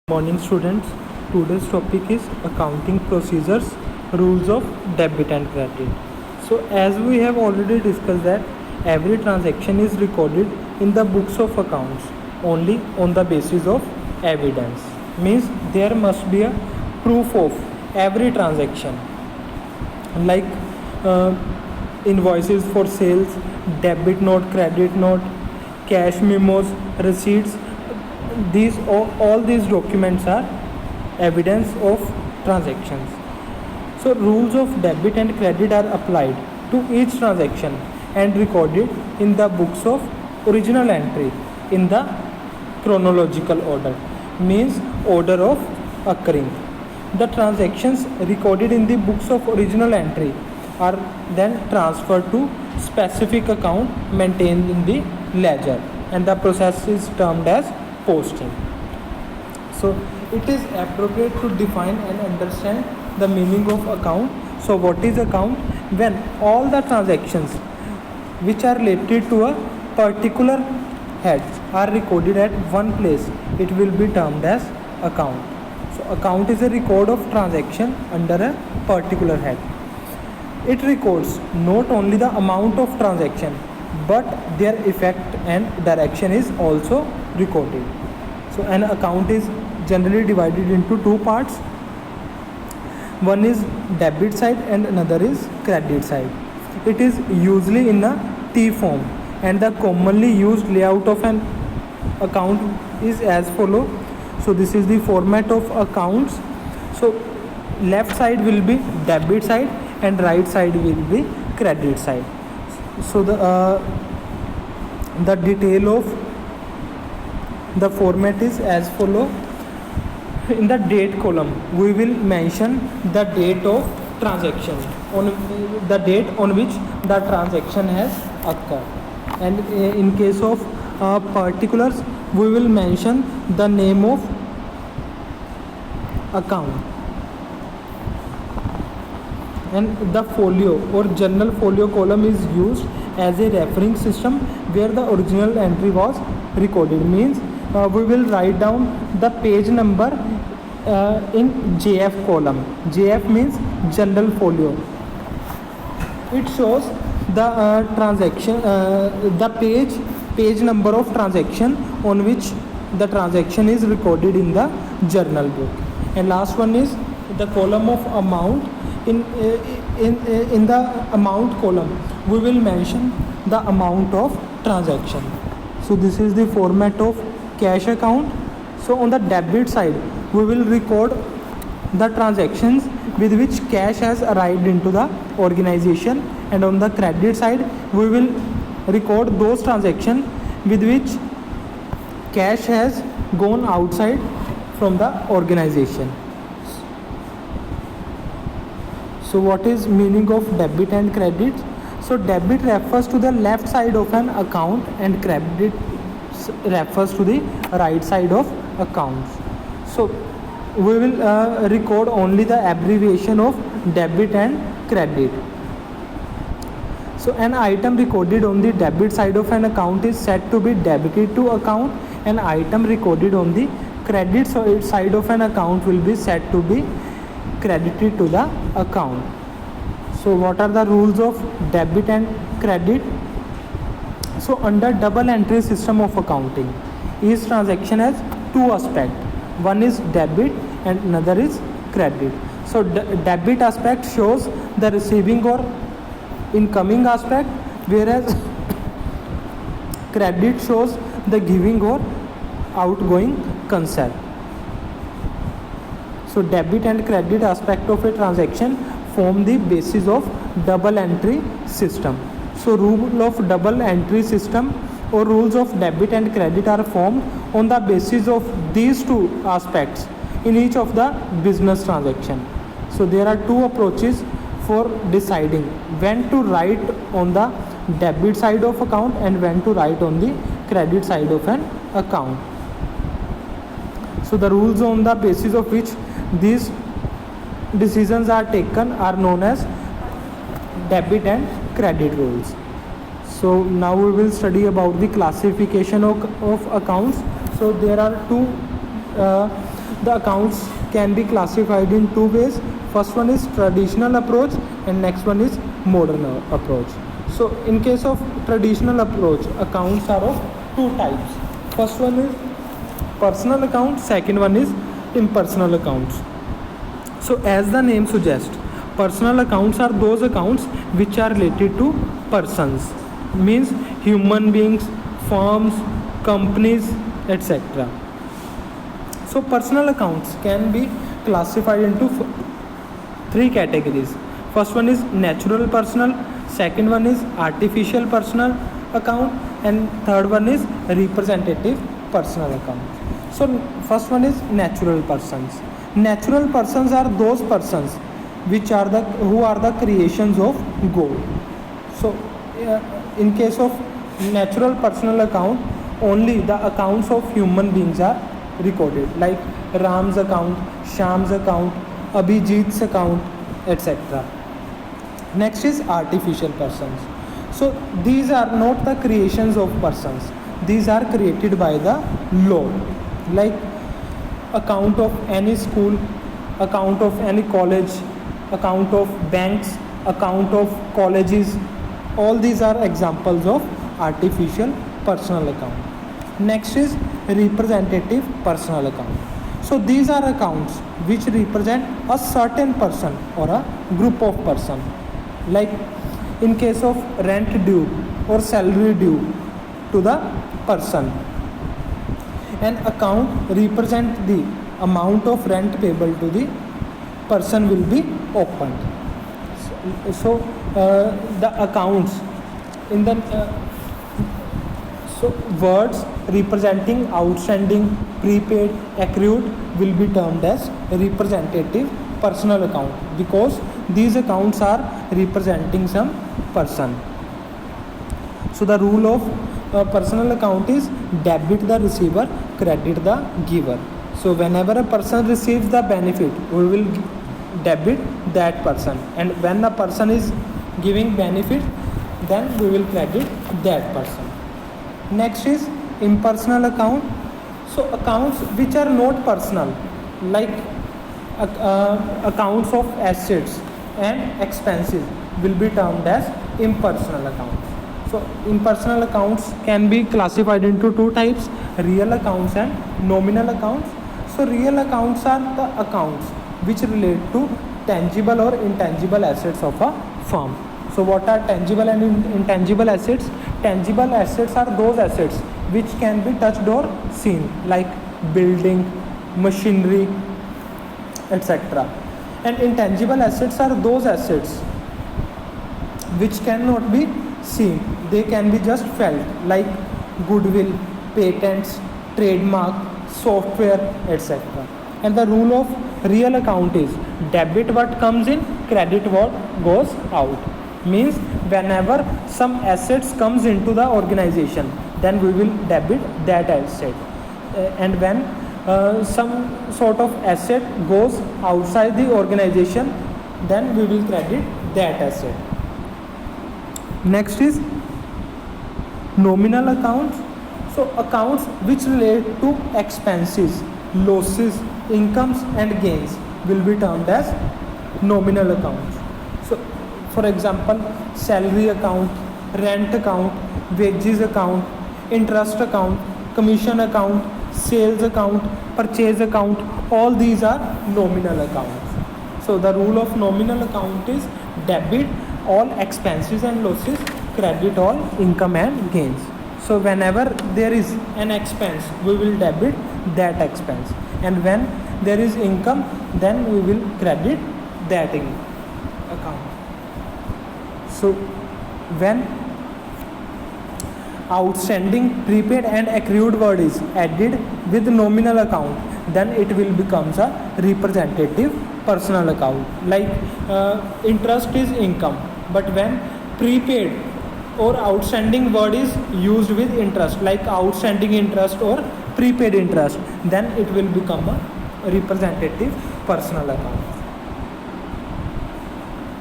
Morning students, today's topic is accounting procedures, rules of debit and credit. So as we have already discussed that every transaction is recorded in the books of accounts only on the basis of evidence. Means there must be a proof of every transaction, like invoices for sales, debit note, credit note, cash memos, receipts. These all these documents are evidence of transactions. So rules of debit and credit are applied to each transaction and recorded in the books of original entry in the chronological order, means order of occurring. The transactions recorded in the books of original entry are then transferred to specific account maintained in the ledger, and the process is termed as posting. So it is appropriate to define and understand the meaning of account. So what is account? When all the transactions which are related to a particular head are recorded at one place, it will be termed as account. So account is a record of transaction under a particular head. It records not only the amount of transaction but their effect and direction is also recorded. So an account is generally divided into two parts. One is debit side and another is credit side. It is usually in a T form, and the commonly used layout of an account is as follow. So this is the format of accounts. So left side will be debit side and right side will be credit side. So the detail of the format is as follow. In the date column we will mention the date of transaction, on the date on which the transaction has occurred, and in case of particulars we will mention the name of account. And the folio or general folio column is used as a referring system where the original entry was recorded, means we will write down the page number in JF column. JF means general folio. It shows the transaction, the page number of transaction on which the transaction is recorded in the journal book. And last one is the column of amount. In the amount column we will mention the amount of transaction. So this is the format of cash account. So on the debit side we will record the transactions with which cash has arrived into the organization, and on the credit side we will record those transactions with which cash has gone outside from the organization. So what is meaning of debit and credit? So debit refers to the left side of an account and credit refers to the right side of accounts. So we will record only the abbreviation of debit and credit. So an item recorded on the debit side of an account is said to be debited to account. An item recorded on the credit side of an account will be said to be credited to the account. So what are the rules of debit and credit? So under double entry system of accounting, each transaction has two aspects. One is debit and another is credit. So debit aspect shows the receiving or incoming aspect, whereas credit shows the giving or outgoing concept. So debit and credit aspect of a transaction form the basis of double entry system. So rule of double entry system or rules of debit and credit are formed on the basis of these two aspects in each of the business transaction. So there are two approaches for deciding when to write on the debit side of account and when to write on the credit side of an account. So the rules on the basis of which these decisions are taken are known as debit and credit rules. So now we will study about the classification of accounts. So there are two the accounts can be classified in two ways. First one is traditional approach and next one is modern approach. So in case of traditional approach, accounts are of two types. First one is personal account, second one is impersonal accounts. So as the name suggests, personal accounts are those accounts which are related to persons, means human beings, firms, companies, etc. So personal accounts can be classified into three categories. First one is natural personal, second one is artificial personal account, and third one is representative personal account. So first one is natural persons. Natural persons are those persons which are who are the creations of God. So in case of natural personal account, only the accounts of human beings are recorded, like Ram's account, Sham's account, Abhijit's account, etc. Next is artificial persons. So these are not the creations of persons, these are created by the law, like account of any school, account of any college, account of banks, account of colleges. All these are examples of artificial personal account. Next is representative personal account. So these are accounts which represent a certain person or a group of person, like in case of rent due or salary due to the person. An account represents the amount of rent payable to the person will be opened. So the accounts in the so words representing outstanding, prepaid, accrued will be termed as representative personal account, because these accounts are representing some person. So the rule of personal account is debit the receiver, credit the giver. So whenever a person receives the benefit, we will debit that person, and when a person is giving benefit, then we will credit that person. Next is impersonal account. So accounts which are not personal, like accounts of assets and expenses, will be termed as impersonal accounts. So impersonal accounts can be classified into two types: real accounts and nominal accounts. So real accounts are the accounts which relate to tangible or intangible assets of a firm. So what are tangible and intangible assets? Tangible assets are those assets which can be touched or seen, like building, machinery, etc. And intangible assets are those assets which cannot be seen, they can be just felt, like goodwill, patents, trademark, software, etc. And the rule of real account is debit what comes in, credit what goes out. Means whenever some assets comes into the organization, then we will debit that asset, and when some sort of asset goes outside the organization, then we will credit that asset. Next is nominal accounts. So accounts which relate to expenses, losses, incomes and gains will be termed as nominal accounts. So for example, salary account, rent account, wages account, interest account, commission account, sales account, purchase account, all these are nominal accounts. So the rule of nominal account is debit all expenses and losses, credit all income and gains. So whenever there is an expense, we will debit that expense, and when there is income, then we will credit that account. So when outstanding, prepaid and accrued word is added with nominal account, then it will becomes a representative personal account. Like interest is income, but when prepaid or outstanding word is used with interest, like outstanding interest or prepaid interest, then it will become a representative personal account.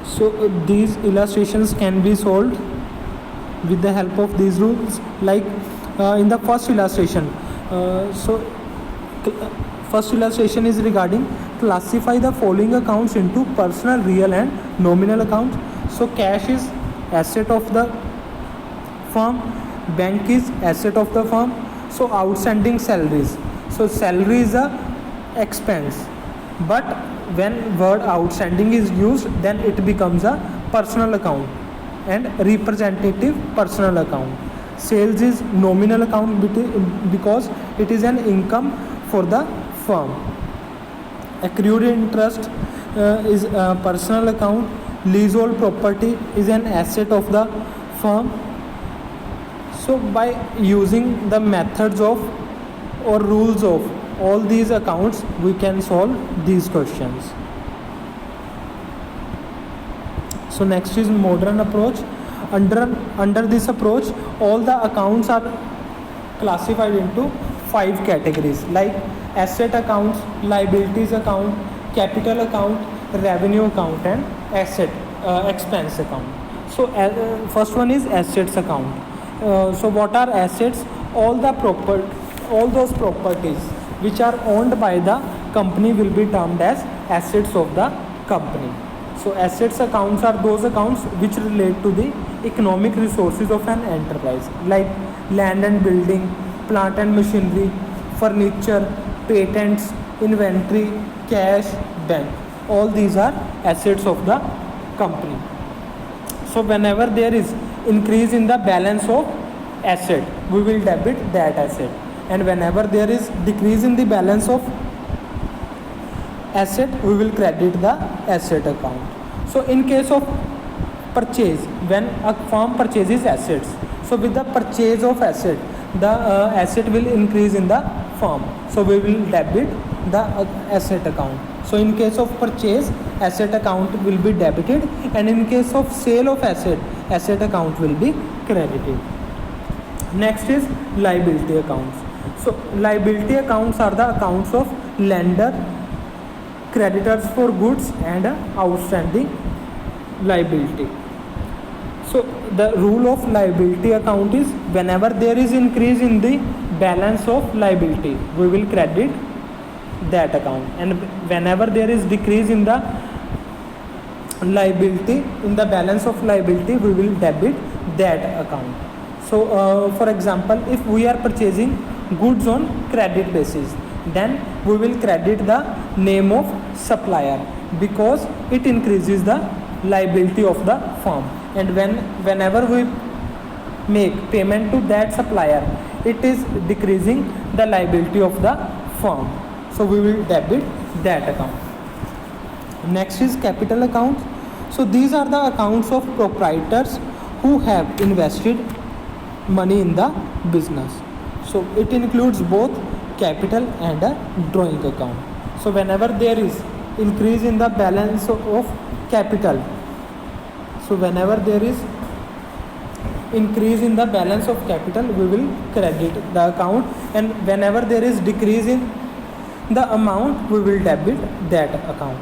So these illustrations can be solved with the help of these rules. Like in the first illustration, so First illustration is regarding classify the following accounts into personal, real and nominal accounts. So cash is asset of the firm, bank is asset of the firm. So outstanding salaries, so salary is a expense, but when word outstanding is used, then it becomes a personal account and representative personal account. Sales is nominal account because it is an income for the firm. Accrued interest is a personal account. Leasehold property is an asset of the firm. So by using the methods of or rules of all these accounts, we can solve these questions. So next is modern approach. Under this approach, all the accounts are classified into 5 categories, like asset accounts, liabilities account, capital account, revenue account and asset expense account. So first one is assets account. So what are assets? All those properties which are owned by the company will be termed as assets of the company. So assets accounts are those accounts which relate to the economic resources of an enterprise, like land and building, plant and machinery, furniture, patents, inventory, cash, bank. All these are assets of the company. So whenever there is increase in the balance of asset, we will debit that asset, and whenever there is decrease in the balance of asset, we will credit the asset account. So in case of purchase, when a firm purchases assets, so with the purchase of asset, the asset will increase in the firm, so we will debit the asset account. So in case of purchase, asset account will be debited, and in case of sale of asset account will be credited. Next is liability accounts. So liability accounts are the accounts of lender, creditors for goods and outstanding liability. So the rule of liability account is whenever there is increase in the balance of liability, we will credit that account, and whenever there is decrease in the liability, in the balance of liability, we will debit that account. So for example, if we are purchasing goods on credit basis, then we will credit the name of supplier because it increases the liability of the firm, and whenever we make payment to that supplier, it is decreasing the liability of the firm, so we will debit that account. Next is capital accounts. So these are the accounts of proprietors who have invested money in the business. So it includes both capital and a drawing account. So whenever there is increase in the balance of capital, so whenever there is increase in the balance of capital, we will credit the account, and whenever there is decrease in the amount, we will debit that account.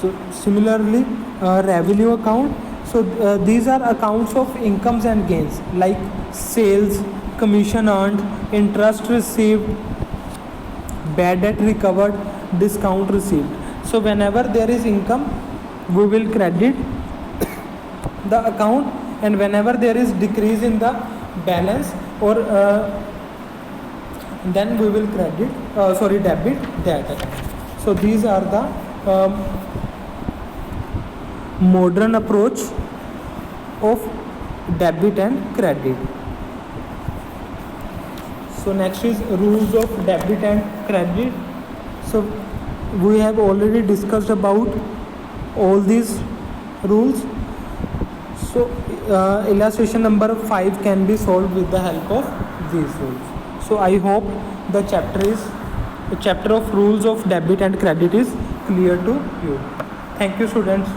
So similarly, revenue account. So these are accounts of incomes and gains, like sales, commission earned, interest received, bad debt recovered, discount received. So whenever there is income, we will credit the account, and whenever there is decrease in the balance or then we will debit that account. So these are the modern approach of debit and credit. So next is rules of debit and credit. So we have already discussed about all these rules. So illustration number 5 can be solved with the help of these rules. So I hope the chapter of rules of debit and credit is clear to you. Thank you, students.